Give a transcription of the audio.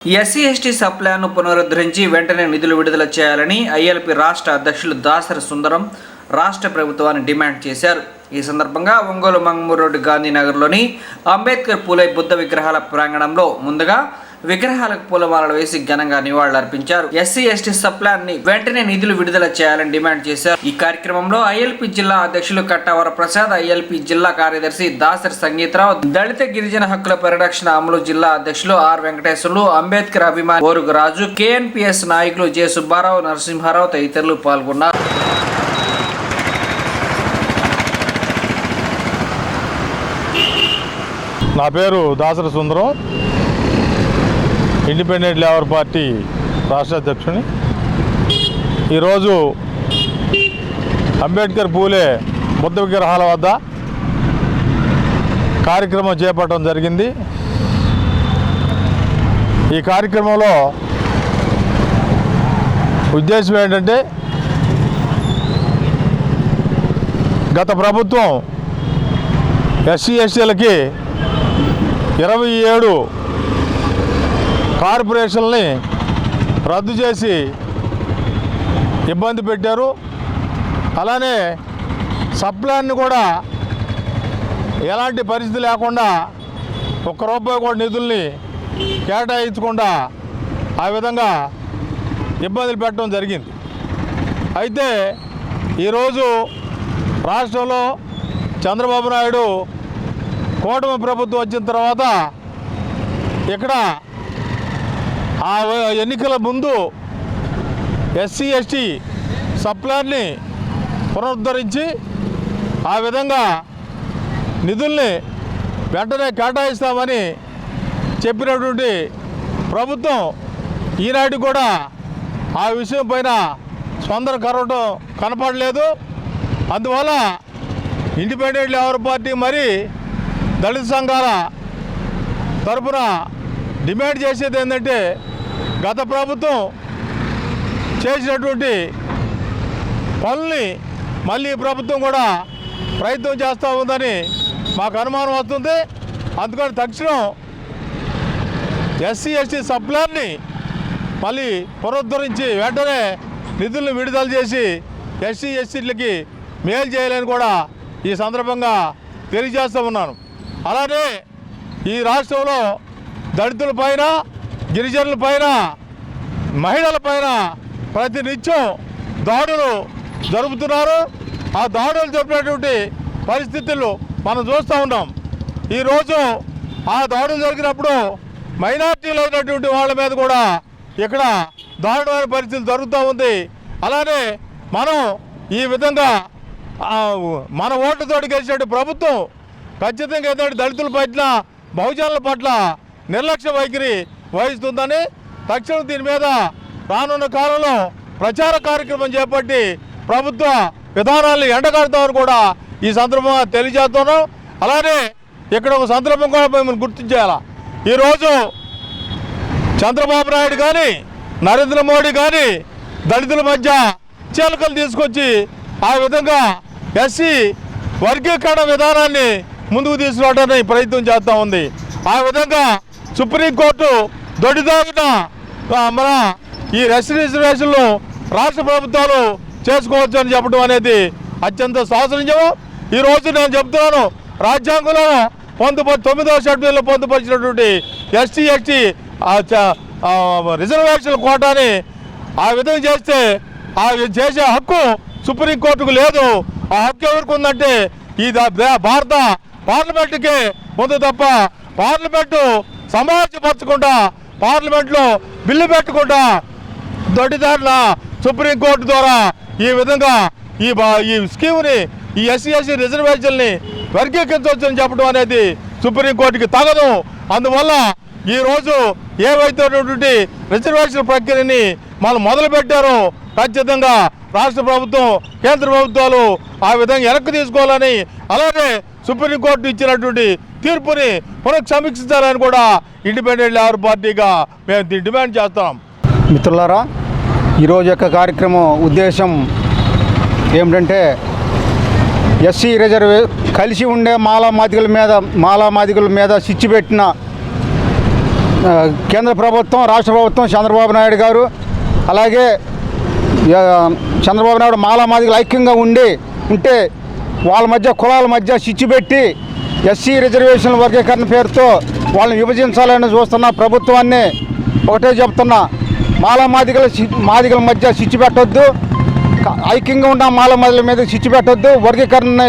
SC ST సప్లాన్ను పునరుద్ధరించి వెంటనే నిధులు విడుదల చేయాలని ఐఎల్పీ రాష్ట్ర అధ్యక్షులు దాసరి సుందరం రాష్ట్ర ప్రభుత్వాన్ని డిమాండ్ చేశారు. ఈ సందర్భంగా ఒంగోలు మంగమూరు రోడ్డు గాంధీనగర్లోని అంబేద్కర్ పూలే బుద్ధ విగ్రహాల ప్రాంగణంలో ముందుగా విగ్రహాలకు పూలమాలలు వేసి ఘనంగా నివాళులర్పించారు. ఎస్సీ ఎస్టీ సప్లాన్ని వెంటనే నిధులు విడుదల చేయాలని డిమాండ్ చేశారు. ఈ కార్యక్రమంలో ఐఎల్పీ జిల్లా అధ్యక్షులు కట్టవర ప్రసాద్, ఐఎల్పీ జిల్లా కార్యదర్శి దాసరి సంగీతరావు, దళిత గిరిజన హక్కుల పరిరక్షణ అమలు జిల్లా అధ్యక్షులు ఆర్ వెంకటేశ్వర్లు, అంబేద్కర్ అభిమాని ఓరుగు రాజు, కేఎన్పిఎస్ నాయకులు జె సుబ్బారావు, నరసింహారావు తదితరులు పాల్గొన్నారు. నా పేరు దాసరి సుందరం, ఇండిపెండెంట్ లేబర్ పార్టీ రాష్ట్ర అధ్యక్షుని. ఈరోజు అంబేద్కర్ పూలే బుద్ధ విగ్రహాల వద్ద కార్యక్రమం చేపట్టడం జరిగింది. ఈ కార్యక్రమంలో ఉద్దేశం ఏంటంటే, గత ప్రభుత్వం ఎస్సీ ఎస్టీలకి 27 కార్పొరేషన్ని రద్దు చేసి ఇబ్బంది పెట్టారు. అలానే సప్లాన్ని కూడా ఎలాంటి పరిస్థితి లేకుండా ₹1 కూడా నిధుల్ని కేటాయించకుండా ఆ విధంగా ఇబ్బందులు పెట్టడం జరిగింది. అయితే ఈరోజు రాష్ట్రంలో చంద్రబాబు నాయుడు కూటమి ప్రభుత్వం వచ్చిన తర్వాత ఇక్కడ ఆ ఎన్నికల ముందు ఎస్సీ ఎస్టీ సప్లాన్ని పునరుద్ధరించి ఆ విధంగా నిధుల్ని వెంటనే కేటాయిస్తామని చెప్పినటువంటి ప్రభుత్వం ఈనాటి కూడా ఆ విషయం పైన స్పందన కనపడలేదు. అందువల్ల ఇండిపెండెంట్ లేబర్ పార్టీ మరి దళిత సంఘాల తరపున డిమాండ్ చేసేది ఏంటంటే, గత ప్రభుత్వం చేసినటువంటి పనుల్ని మళ్ళీ ప్రభుత్వం కూడా ప్రయత్నం చేస్తూ ఉందని మాకు అనుమానం వస్తుంది. అందుకని తక్షణం ఎస్సీ ఎస్టీ సప్లాన్ని మళ్ళీ పునరుద్ధరించి వెంటనే నిధులను విడుదల చేసి ఎస్సీ ఎస్టీలకి మేలు చేయాలని కూడా ఈ సందర్భంగా తెలియజేస్తూ ఉన్నాను. అలానే ఈ రాష్ట్రంలో దళితుల పైన, గిరిజనుల పైన, మహిళల పైన ప్రతినిత్యం దాడులు జరుపుతున్నారు. ఆ దాడులు జరిపినటువంటి పరిస్థితులు మనం చూస్తూ ఉన్నాం. ఈరోజు ఆ దాడులు జరిగినప్పుడు మైనార్టీలు అయినటువంటి వాళ్ళ మీద కూడా ఇక్కడ దారుణమైన పరిస్థితి జరుగుతూ ఉంది. అలానే మనం ఈ విధంగా మన ఓట్లతోటి గెలిచిన ప్రభుత్వం ఖచ్చితంగా ఏంటంటే దళితుల పట్ల, బహుజనుల పట్ల నిర్లక్ష్య వైఖరి వహిస్తుందని తక్షణం దీని మీద రానున్న కాలంలో ప్రచార కార్యక్రమం చేపట్టి ప్రభుత్వ విధానాలను ఎండగడతామని కూడా ఈ సందర్భంగా తెలియజేస్తున్నాం. అలానే ఇక్కడ ఒక సందర్భం కూడా మేము గుర్తించాల. ఈరోజు చంద్రబాబు నాయుడు కానీ, నరేంద్ర మోడీ కానీ దళితుల మధ్య చీలకలు తీసుకొచ్చి ఆ విధంగా ఎస్సీ వర్గీకరణ విధానాన్ని ముందుకు తీసుకురావడానికి ప్రయత్నం చేస్తూ ఉంది. ఆ విధంగా సుప్రీంకోర్టు దొడిదాగిన మన ఈ రిజర్వేషన్లు రాష్ట్ర ప్రభుత్వాలు చేసుకోవచ్చు అని చెప్పడం అనేది అత్యంత శోచనీయం. ఈరోజు నేను చెప్తున్నాను, రాజ్యాంగంలో 9వ షెడ్యూల్లో పొందుపరిచినటువంటి ఎస్సీ ఎస్టీ రిజర్వేషన్ల కోటాని ఆ విధంగా చేస్తే ఆ చేసే హక్కు సుప్రీంకోర్టుకు లేదు. ఆ హక్కు ఎవరికి ఉందంటే ఈ భారత పార్లమెంటుకే ముందు తప్ప పార్లమెంటు సమావేశపరచకుండా, పార్లమెంట్లో బిల్లు పెట్టకుండా దొడ్డిదారిన సుప్రీంకోర్టు ద్వారా ఈ విధంగా ఈ స్కీమ్ని, ఈ ఎస్సీ ఎస్టీ రిజర్వేషన్ని వర్గీకరించవచ్చని చెప్పడం అనేది సుప్రీంకోర్టుకి తగదు. అందువల్ల ఈరోజు ఏవైతే రిజర్వేషన్ ప్రక్రియని మనం మొదలుపెట్టారో ఖచ్చితంగా రాష్ట్ర ప్రభుత్వం, కేంద్ర ప్రభుత్వాలు ఆ విధంగా వెనక్కి తీసుకోవాలని, అలాగే సుప్రీంకోర్టు ఇచ్చినటువంటి తీర్పుని పునఃసమీక్షించాలని కూడా ఇండిపెండెంట్ లేబర్ పార్టీగా మేము డిమాండ్ చేస్తున్నాం. మిత్రులారా, ఈరోజు యొక్క కార్యక్రమం ఉద్దేశం ఏమిటంటే, ఎస్సీ కలిసి ఉండే మాలామాదిగుల మీద స్విచ్ పెట్టిన కేంద్ర ప్రభుత్వం, రాష్ట్ర ప్రభుత్వం, చంద్రబాబు నాయుడు గారు, అలాగే చంద్రబాబు నాయుడు మాదిగలు ఐక్యంగా ఉంటే వాళ్ళ మధ్య కులాల మధ్య చిచ్చు పెట్టి ఎస్సీ రిజర్వేషన్ వర్గీకరణ పేరుతో వాళ్ళని విభజించాలని చూస్తున్న ప్రభుత్వాన్ని ఒకటే చెప్తున్నా, మాదిగల మధ్య చిచ్చు పెట్టొద్దు, ఐక్యంగా ఉన్న మాదిగల మీద చిచ్చు పెట్టొద్దు, వర్గీకరణ